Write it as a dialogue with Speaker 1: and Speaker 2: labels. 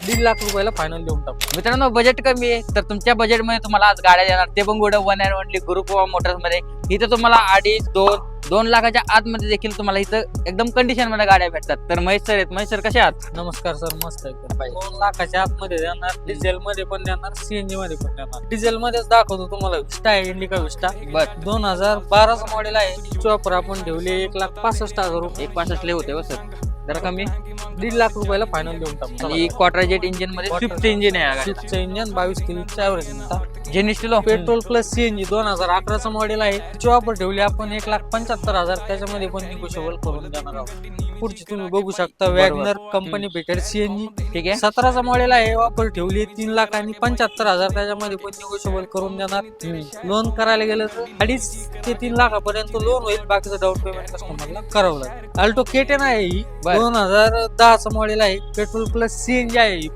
Speaker 1: 1.5 लाख रुपयाला फायनल देऊन टाकू.
Speaker 2: मित्रांनो बजेट कमी आहे तर तुमच्या बजेटमध्ये तुम्हाला आज गाड्या देणार ते पण कुठं वन अँड ओनली गुरुपवा मोटर्स मध्ये. इथं तुम्हाला 2.5 लाखाच्या आतमध्ये देखील तुम्हाला इथं एकदम कंडिशन मध्ये गाड्या भेटतात. तर महेश सर आहेत. महेश सर कसे आहात?
Speaker 1: नमस्कार सर, मस्त आहे. 2 लाखाच्या आतमध्ये देणार, डिझेल मध्ये पण देणार, सीएनजी मध्ये पण देणार. डिझेल मध्येच दाखवतो तुम्हाला. विस्टा आहे, इंडिका विस्टा
Speaker 2: बर
Speaker 1: 2012 मॉडेल आहे. चॉपर आपण ठेवले 1,65,000 रुपये.
Speaker 2: 1.65 लय होते सर, जरा कमी.
Speaker 1: 1.5 लाख रुपयाला फायनल देऊन टाकू.
Speaker 2: आणि क्वार्टर जेट इंजिन मध्ये स्विफ्ट इंजिन आहे या
Speaker 1: स्विफ्टचं इंजन 22 किलोचं average.
Speaker 2: Zen Estilo
Speaker 1: petrol plus CNG 2011 model आहे. चॉपर ठेवली आपण 1,75,000. त्याच्यामध्ये पण निगोशिएबल करून देणार आहोत. पुढची तुम्ही बघू शकता वॅगनर कंपनी भेटेल सीएनजी.
Speaker 2: ठीक आहे.
Speaker 1: 17 मॉडेल आहे. ऑफर ठेवली 3,75,000. त्याच्यामध्ये पण निगोशिएबल करून देणार. लोन करायला गेलं तर 2.5 ते 3 लाखापर्यंत लोन होईल. बाकीचं डाऊन पेमेंट कस्टमरला करावं लागेल. अल्टो K10 आहे ही. 2010 मॉडेल आहे. पेट्रोल प्लस सीएनजी आहे.